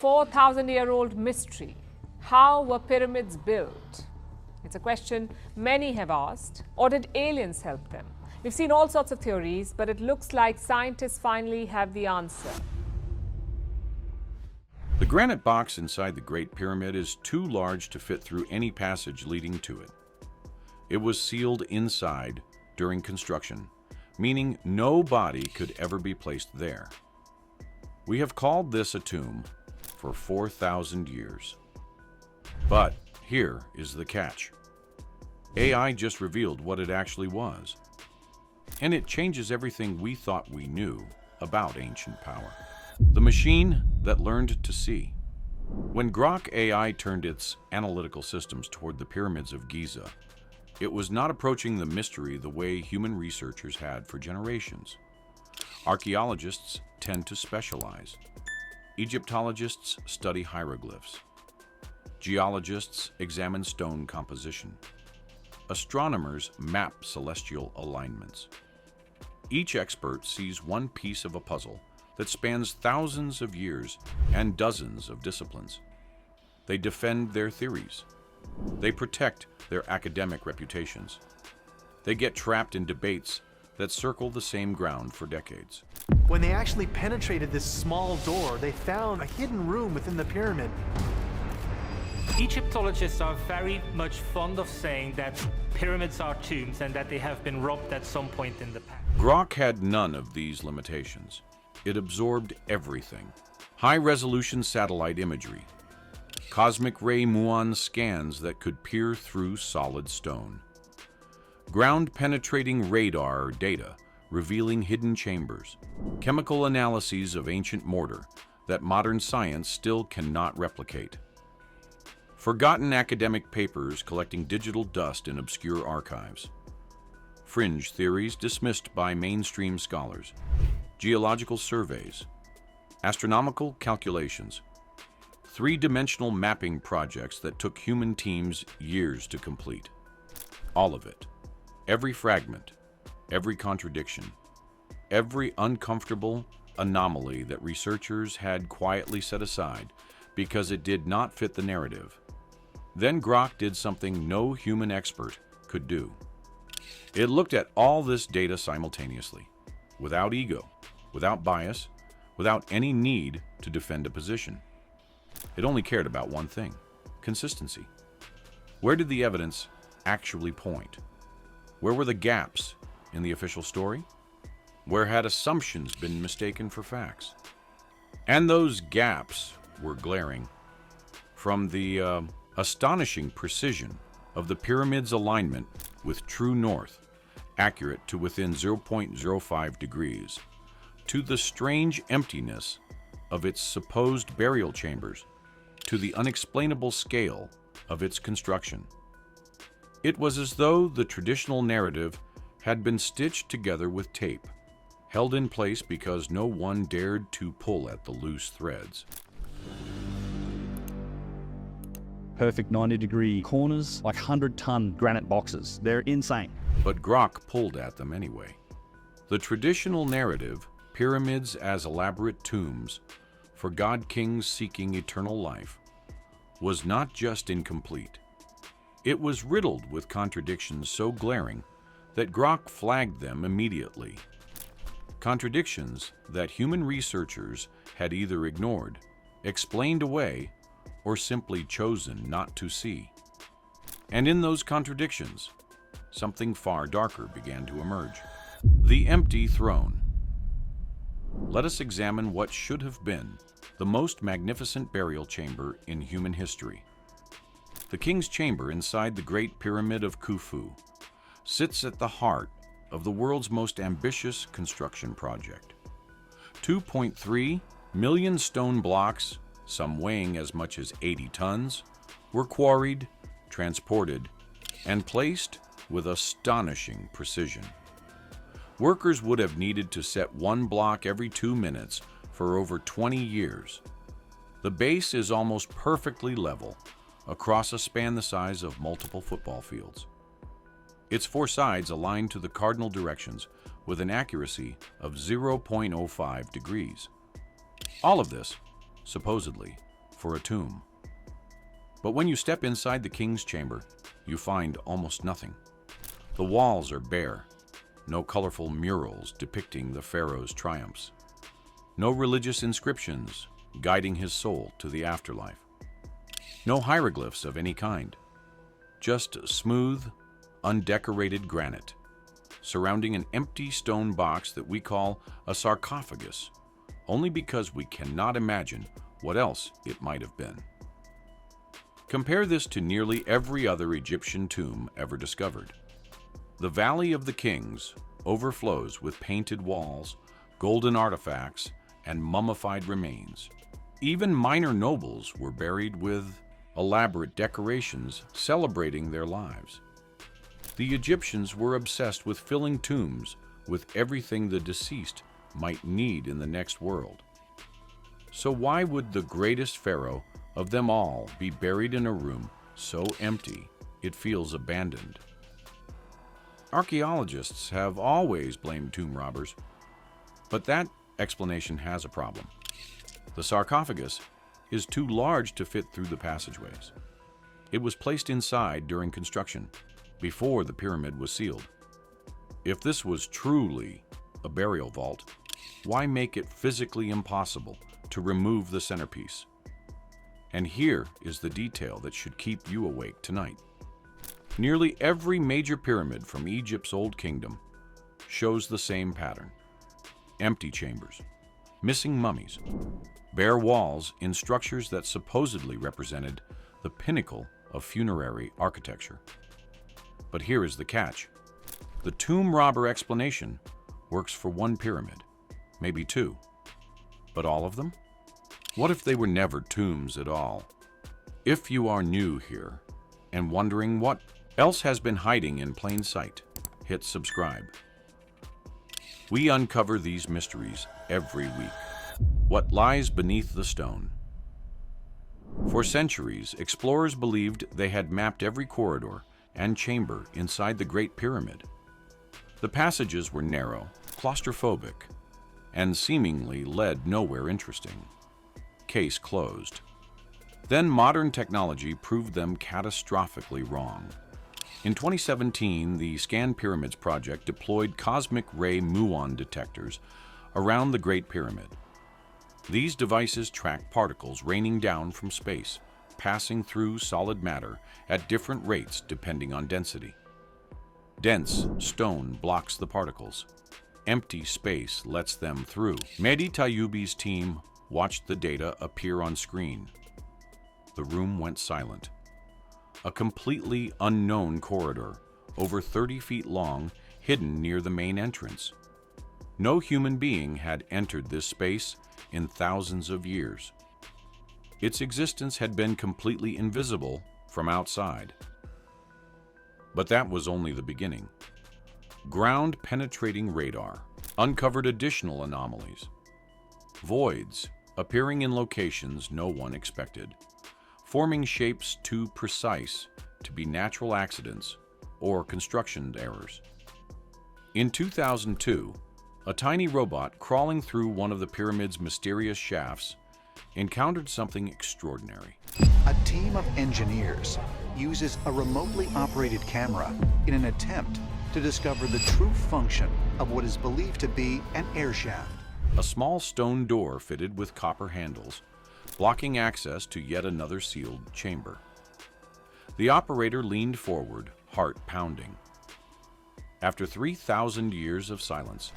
4,000-year-old mystery. How were pyramids built? It's a question many have asked. Or did aliens help them? We've seen all sorts of theories, but it looks like scientists finally have the answer. The granite box inside the Great Pyramid is too large to fit through any passage leading to it. It was sealed inside during construction, meaning no body could ever be placed there. We have called this a tomb for 4,000 years. But here is the catch. AI just revealed what it actually was. And it changes everything we thought we knew about ancient power. The machine that learned to see. When Grock AI turned its analytical systems toward the pyramids of Giza, it was not approaching the mystery the way human researchers had for generations. Archaeologists tend to specialize. Egyptologists study hieroglyphs. Geologists examine stone composition. Astronomers map celestial alignments. Each expert sees one piece of a puzzle that spans thousands of years and dozens of disciplines. They defend their theories. They protect their academic reputations. They get trapped in debates that circle the same ground for decades. When they actually penetrated this small door, they found a hidden room within the pyramid. Egyptologists are very much fond of saying that pyramids are tombs and that they have been robbed at some point in the past. Grok had none of these limitations. It absorbed everything. High-resolution satellite imagery, cosmic ray muon scans that could peer through solid stone, ground-penetrating radar data revealing hidden chambers, chemical analyses of ancient mortar that modern science still cannot replicate, forgotten academic papers collecting digital dust in obscure archives, fringe theories dismissed by mainstream scholars, geological surveys, astronomical calculations, three-dimensional mapping projects that took human teams years to complete. All of it, every fragment, every contradiction, every uncomfortable anomaly that researchers had quietly set aside because it did not fit the narrative. Then Grok did something no human expert could do. It looked at all this data simultaneously, without ego, without bias, without any need to defend a position. It only cared about one thing: consistency. Where did the evidence actually point? Where were the gaps in the official story? Where had assumptions been mistaken for facts? And those gaps were glaring. From the astonishing precision of the pyramid's alignment with true north, accurate to within 0.05 degrees, to the strange emptiness of its supposed burial chambers, to the unexplainable scale of its construction. It was as though the traditional narrative had been stitched together with tape, held in place because no one dared to pull at the loose threads. Perfect 90-degree corners, like 100-ton granite boxes. They're insane. But Grok pulled at them anyway. The traditional narrative, pyramids as elaborate tombs for god-kings seeking eternal life, was not just incomplete. It was riddled with contradictions so glaring that Grok flagged them immediately. Contradictions that human researchers had either ignored, explained away, or simply chosen not to see. And in those contradictions, something far darker began to emerge. The empty throne. Let us examine what should have been the most magnificent burial chamber in human history. The king's chamber inside the Great Pyramid of Khufu sits at the heart of the world's most ambitious construction project. 2.3 million stone blocks, some weighing as much as 80 tons, were quarried, transported, and placed with astonishing precision. Workers would have needed to set one block every 2 minutes for over 20 years. The base is almost perfectly level across a span the size of multiple football fields. Its four sides align to the cardinal directions with an accuracy of 0.05 degrees. All of this, supposedly, for a tomb. But when you step inside the king's chamber, you find almost nothing. The walls are bare, no colorful murals depicting the pharaoh's triumphs, no religious inscriptions guiding his soul to the afterlife, no hieroglyphs of any kind, just smooth, undecorated granite surrounding an empty stone box that we call a sarcophagus, only because we cannot imagine what else it might have been. Compare this to nearly every other Egyptian tomb ever discovered. The Valley of the Kings overflows with painted walls, golden artifacts, and mummified remains. Even minor nobles were buried with elaborate decorations celebrating their lives. The Egyptians were obsessed with filling tombs with everything the deceased might need in the next world. So why would the greatest pharaoh of them all be buried in a room so empty it feels abandoned? Archaeologists have always blamed tomb robbers, but that explanation has a problem. The sarcophagus is too large to fit through the passageways. It was placed inside during construction, before the pyramid was sealed. If this was truly a burial vault, why make it physically impossible to remove the centerpiece? And here is the detail that should keep you awake tonight. Nearly every major pyramid from Egypt's Old Kingdom shows the same pattern. Empty chambers, missing mummies, bare walls in structures that supposedly represented the pinnacle of funerary architecture. But here is the catch. The tomb robber explanation works for one pyramid, maybe two. But all of them? What if they were never tombs at all? If you are new here and wondering what else has been hiding in plain sight, hit subscribe. We uncover these mysteries every week. What lies beneath the stone? For centuries, explorers believed they had mapped every corridor and chamber inside the Great Pyramid. The passages were narrow, claustrophobic, and seemingly led nowhere interesting. Case closed. Then modern technology proved them catastrophically wrong. In 2017, the Scan Pyramids project deployed cosmic ray muon detectors around the Great Pyramid. These devices track particles raining down from space, passing through solid matter at different rates depending on density. Dense stone blocks the particles. Empty space lets them through. Mehdi Tayyoubi's team watched the data appear on screen. The room went silent. A completely unknown corridor, over 30 feet long, hidden near the main entrance. No human being had entered this space in thousands of years. Its existence had been completely invisible from outside. But that was only the beginning. Ground-penetrating radar uncovered additional anomalies. Voids appearing in locations no one expected, forming shapes too precise to be natural accidents or construction errors. In 2002, a tiny robot crawling through one of the pyramid's mysterious shafts encountered something extraordinary. A team of engineers uses a remotely operated camera in an attempt to discover the true function of what is believed to be an air shaft. A small stone door fitted with copper handles, blocking access to yet another sealed chamber. The operator leaned forward, heart pounding. After 3,000 years of silence,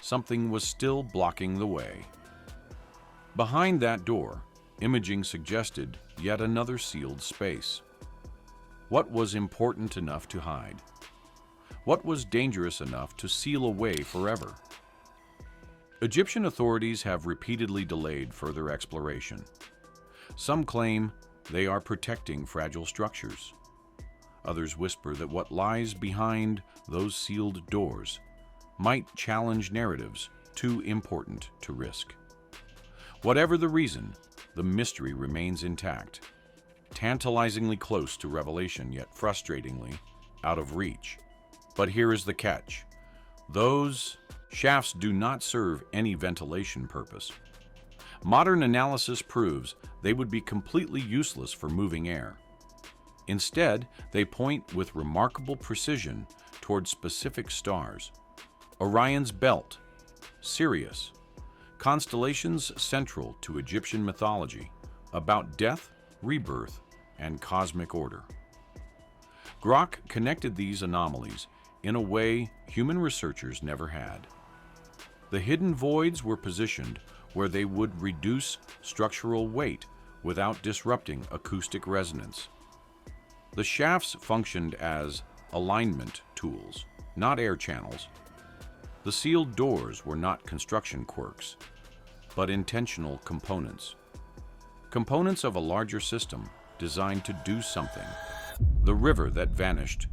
something was still blocking the way. Behind that door, imaging suggested yet another sealed space. What was important enough to hide? What was dangerous enough to seal away forever? Egyptian authorities have repeatedly delayed further exploration. Some claim they are protecting fragile structures. Others whisper that what lies behind those sealed doors might challenge narratives too important to risk. Whatever the reason, the mystery remains intact, tantalizingly close to revelation, yet frustratingly out of reach. But here is the catch. Those shafts do not serve any ventilation purpose. Modern analysis proves they would be completely useless for moving air. Instead, they point with remarkable precision toward specific stars: Orion's Belt, Sirius, constellations central to Egyptian mythology about death, rebirth, and cosmic order. Grok connected these anomalies in a way human researchers never had. The hidden voids were positioned where they would reduce structural weight without disrupting acoustic resonance. The shafts functioned as alignment tools, not air channels. The sealed doors were not construction quirks, but intentional components. Components of a larger system designed to do something. The river that vanished.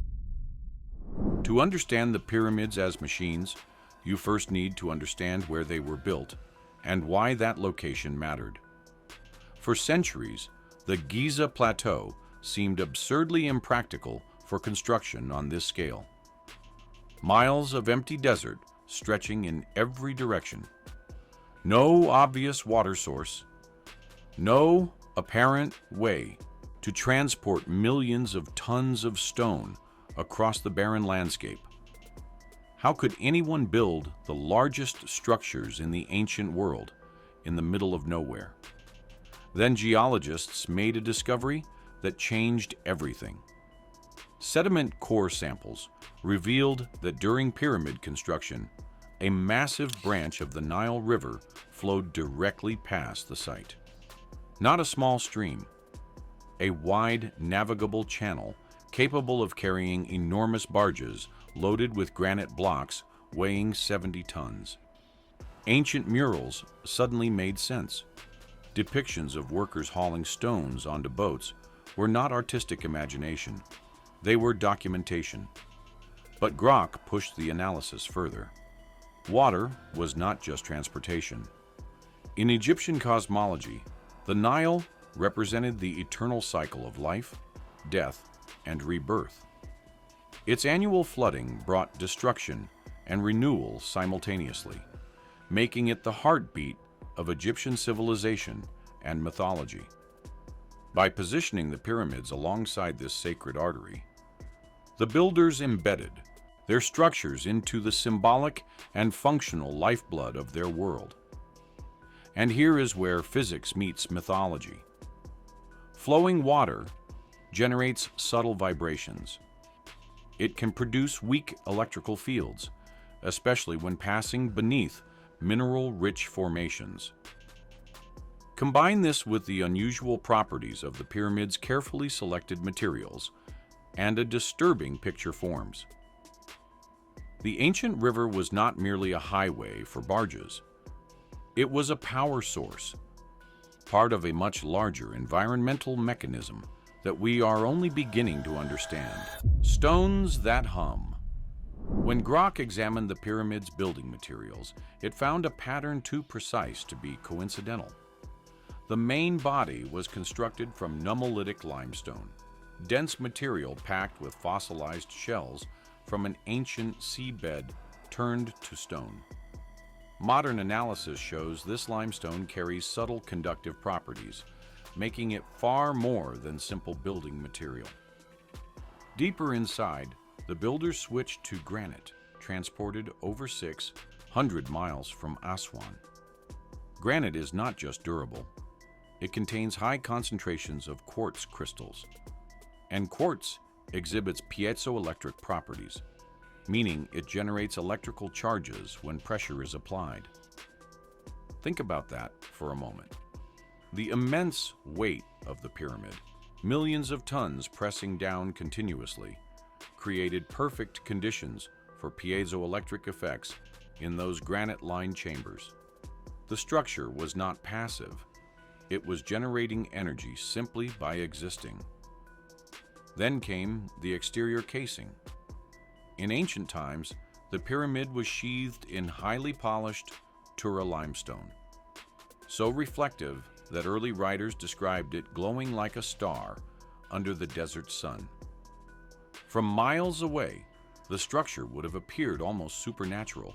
To understand the pyramids as machines, you first need to understand where they were built and why that location mattered. For centuries, the Giza Plateau seemed absurdly impractical for construction on this scale. Miles of empty desert stretching in every direction. No obvious water source. No apparent way to transport millions of tons of stone across the barren landscape. How could anyone build the largest structures in the ancient world in the middle of nowhere? Then geologists made a discovery that changed everything. Sediment core samples revealed that during pyramid construction, a massive branch of the Nile River flowed directly past the site. Not a small stream, a wide navigable channel capable of carrying enormous barges loaded with granite blocks weighing 70 tons. Ancient murals suddenly made sense. Depictions of workers hauling stones onto boats were not artistic imagination. They were documentation. But Grok pushed the analysis further. Water was not just transportation. In Egyptian cosmology, the Nile represented the eternal cycle of life, death, and rebirth. Its annual flooding brought destruction and renewal simultaneously, making it the heartbeat of Egyptian civilization and mythology. By positioning the pyramids alongside this sacred artery, the builders embedded their structures into the symbolic and functional lifeblood of their world. And here is where physics meets mythology. Flowing water generates subtle vibrations. It can produce weak electrical fields, especially when passing beneath mineral-rich formations. Combine this with the unusual properties of the pyramid's carefully selected materials, and a disturbing picture forms. The ancient river was not merely a highway for barges. It was a power source, part of a much larger environmental mechanism that we are only beginning to understand. Stones that hum. When Grok examined the pyramid's building materials, it found a pattern too precise to be coincidental. The main body was constructed from nummulitic limestone, dense material packed with fossilized shells from an ancient seabed turned to stone. Modern analysis shows this limestone carries subtle conductive properties, making it far more than simple building material. Deeper inside, the builders switched to granite, transported over 600 miles from Aswan. Granite is not just durable. It contains high concentrations of quartz crystals. And quartz exhibits piezoelectric properties, meaning it generates electrical charges when pressure is applied. Think about that for a moment. The immense weight of the pyramid, millions of tons pressing down continuously, created perfect conditions for piezoelectric effects in those granite-lined chambers. The structure was not passive. It was generating energy simply by existing. Then came the exterior casing. In ancient times, the pyramid was sheathed in highly polished Tura limestone, so reflective that early writers described it glowing like a star under the desert sun. From miles away, the structure would have appeared almost supernatural,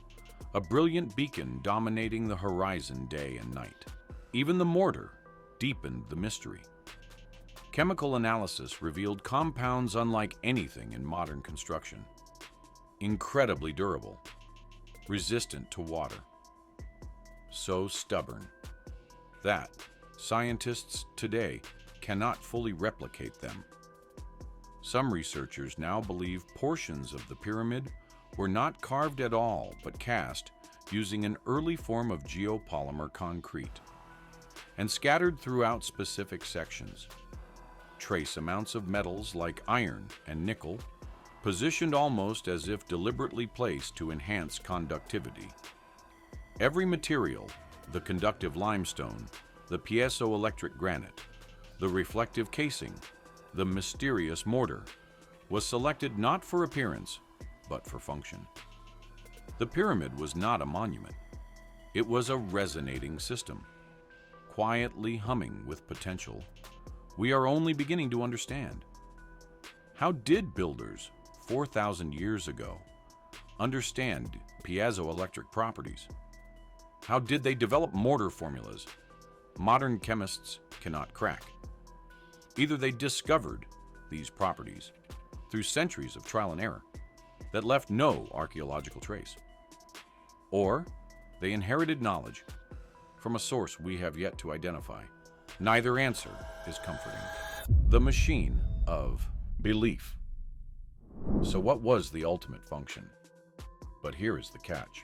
a brilliant beacon dominating the horizon day and night. Even the mortar, deepened the mystery. Chemical analysis revealed compounds unlike anything in modern construction. Incredibly durable, resistant to water, so stubborn that scientists today cannot fully replicate them. Some researchers now believe portions of the pyramid were not carved at all, but cast using an early form of geopolymer concrete and scattered throughout specific sections. Trace amounts of metals like iron and nickel, positioned almost as if deliberately placed to enhance conductivity. Every material, the conductive limestone, the piezoelectric granite, the reflective casing, the mysterious mortar, was selected not for appearance, but for function. The pyramid was not a monument. It was a resonating system, quietly humming with potential we are only beginning to understand. How did builders 4,000 years ago understand piezoelectric properties? How did they develop mortar formulas modern chemists cannot crack? Either they discovered these properties through centuries of trial and error that left no archaeological trace, or they inherited knowledge from a source we have yet to identify. Neither answer is comforting. The machine of belief. So what was the ultimate function? But here is the catch.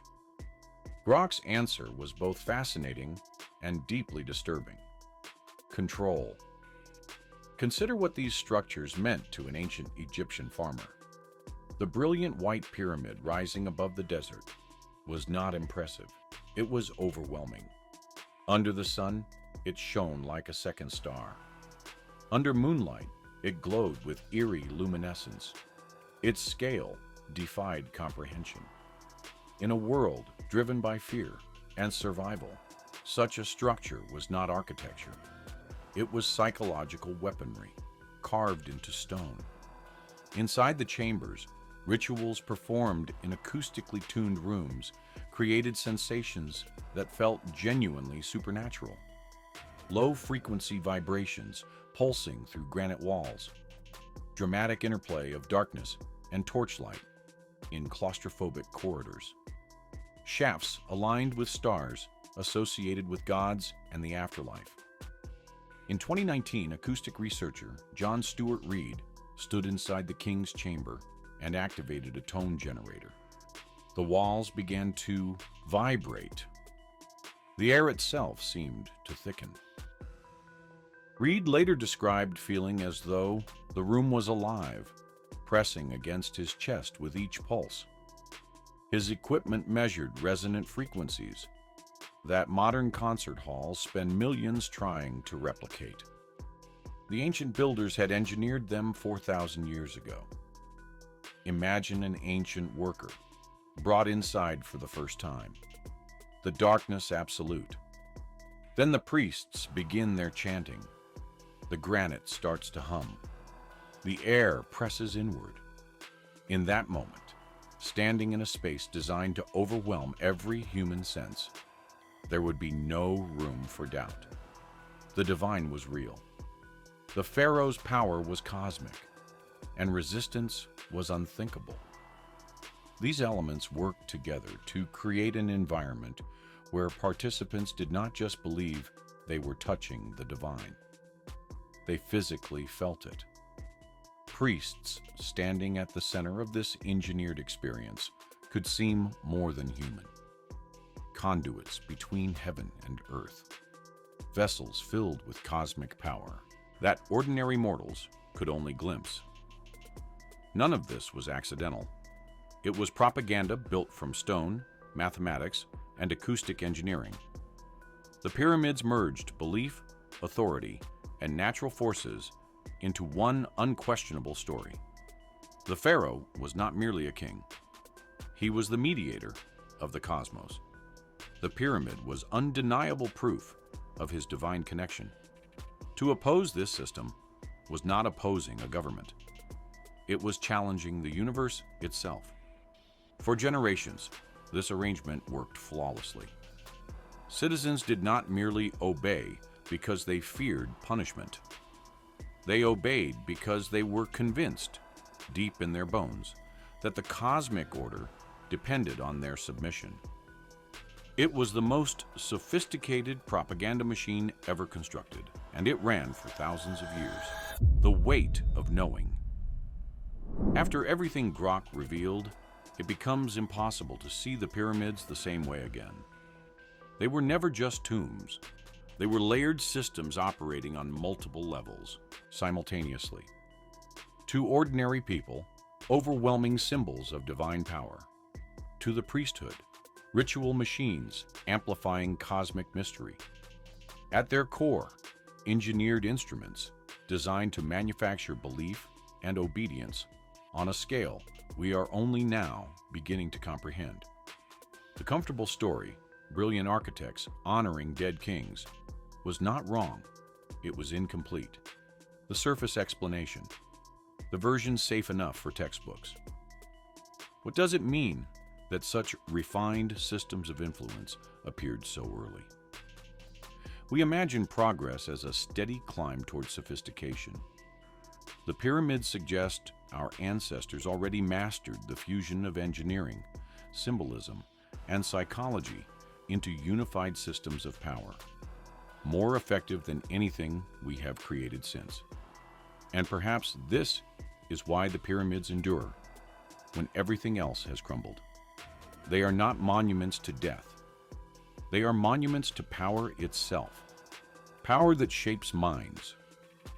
Grok's answer was both fascinating and deeply disturbing. Control. Consider what these structures meant to an ancient Egyptian farmer. The brilliant white pyramid rising above the desert was not impressive. It was overwhelming. Under the sun, it shone like a second star. Under moonlight, it glowed with eerie luminescence. Its scale defied comprehension. In a world driven by fear and survival, such a structure was not architecture. It was psychological weaponry, carved into stone. Inside the chambers, rituals performed in acoustically tuned rooms created sensations that felt genuinely supernatural. Low-frequency vibrations pulsing through granite walls, dramatic interplay of darkness and torchlight in claustrophobic corridors, shafts aligned with stars associated with gods and the afterlife. In 2019, acoustic researcher John Stuart Reid stood inside the king's chamber and activated a tone generator. The walls began to vibrate. The air itself seemed to thicken. Reid later described feeling as though the room was alive, pressing against his chest with each pulse. His equipment measured resonant frequencies that modern concert halls spend millions trying to replicate. The ancient builders had engineered them 4,000 years ago. Imagine an ancient worker brought inside for the first time. The darkness absolute. Then the priests begin their chanting. The granite starts to hum. The air presses inward. In that moment, standing in a space designed to overwhelm every human sense, there would be no room for doubt. The divine was real. The pharaoh's power was cosmic, and resistance was unthinkable. These elements worked together to create an environment where participants did not just believe they were touching the divine. They physically felt it. Priests standing at the center of this engineered experience could seem more than human. Conduits between heaven and earth. Vessels filled with cosmic power that ordinary mortals could only glimpse. None of this was accidental. It was propaganda built from stone, mathematics, and acoustic engineering. The pyramids merged belief, authority, and natural forces into one unquestionable story. The pharaoh was not merely a king. He was the mediator of the cosmos. The pyramid was undeniable proof of his divine connection. To oppose this system was not opposing a government. It was challenging the universe itself. For generations, this arrangement worked flawlessly. Citizens did not merely obey, because they feared punishment. They obeyed because they were convinced, deep in their bones, that the cosmic order depended on their submission. It was the most sophisticated propaganda machine ever constructed, and it ran for thousands of years. The weight of knowing. After everything Grok revealed, it becomes impossible to see the pyramids the same way again. They were never just tombs. They were layered systems operating on multiple levels, simultaneously. To ordinary people, overwhelming symbols of divine power. To the priesthood, ritual machines amplifying cosmic mystery. At their core, engineered instruments designed to manufacture belief and obedience on a scale we are only now beginning to comprehend. The comfortable story, brilliant architects honoring dead kings, was not wrong. It was incomplete. The surface explanation, the version safe enough for textbooks. What does it mean that such refined systems of influence appeared so early? We imagine progress as a steady climb towards sophistication. The pyramids suggest our ancestors already mastered the fusion of engineering, symbolism, and psychology into unified systems of power, more effective than anything we have created since. And perhaps this is why the pyramids endure when everything else has crumbled. They are not monuments to death. They are monuments to power itself, power that shapes minds,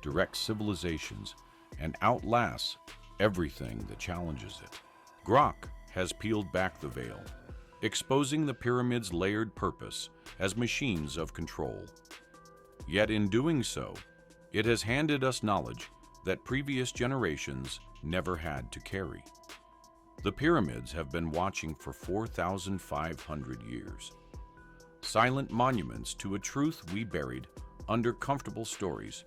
directs civilizations, and outlasts everything that challenges it. Grok has peeled back the veil, exposing the pyramid's layered purpose as machines of control. Yet in doing so, it has handed us knowledge that previous generations never had to carry. The pyramids have been watching for 4,500 years. Silent monuments to a truth we buried under comfortable stories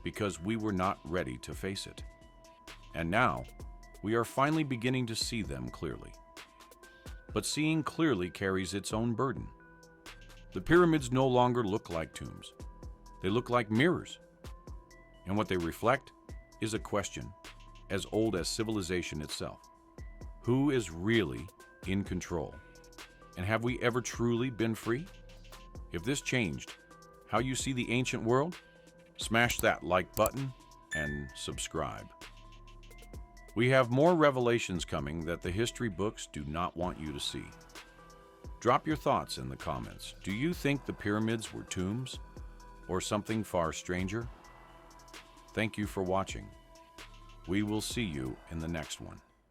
because we were not ready to face it. And now, we are finally beginning to see them clearly. But seeing clearly carries its own burden. The pyramids no longer look like tombs. They look like mirrors. And what they reflect is a question as old as civilization itself. Who is really in control? And have we ever truly been free? If this changed how you see the ancient world, smash that like button and subscribe. We have more revelations coming that the history books do not want you to see. Drop your thoughts in the comments. Do you think the pyramids were tombs or something far stranger? Thank you for watching. We will see you in the next one.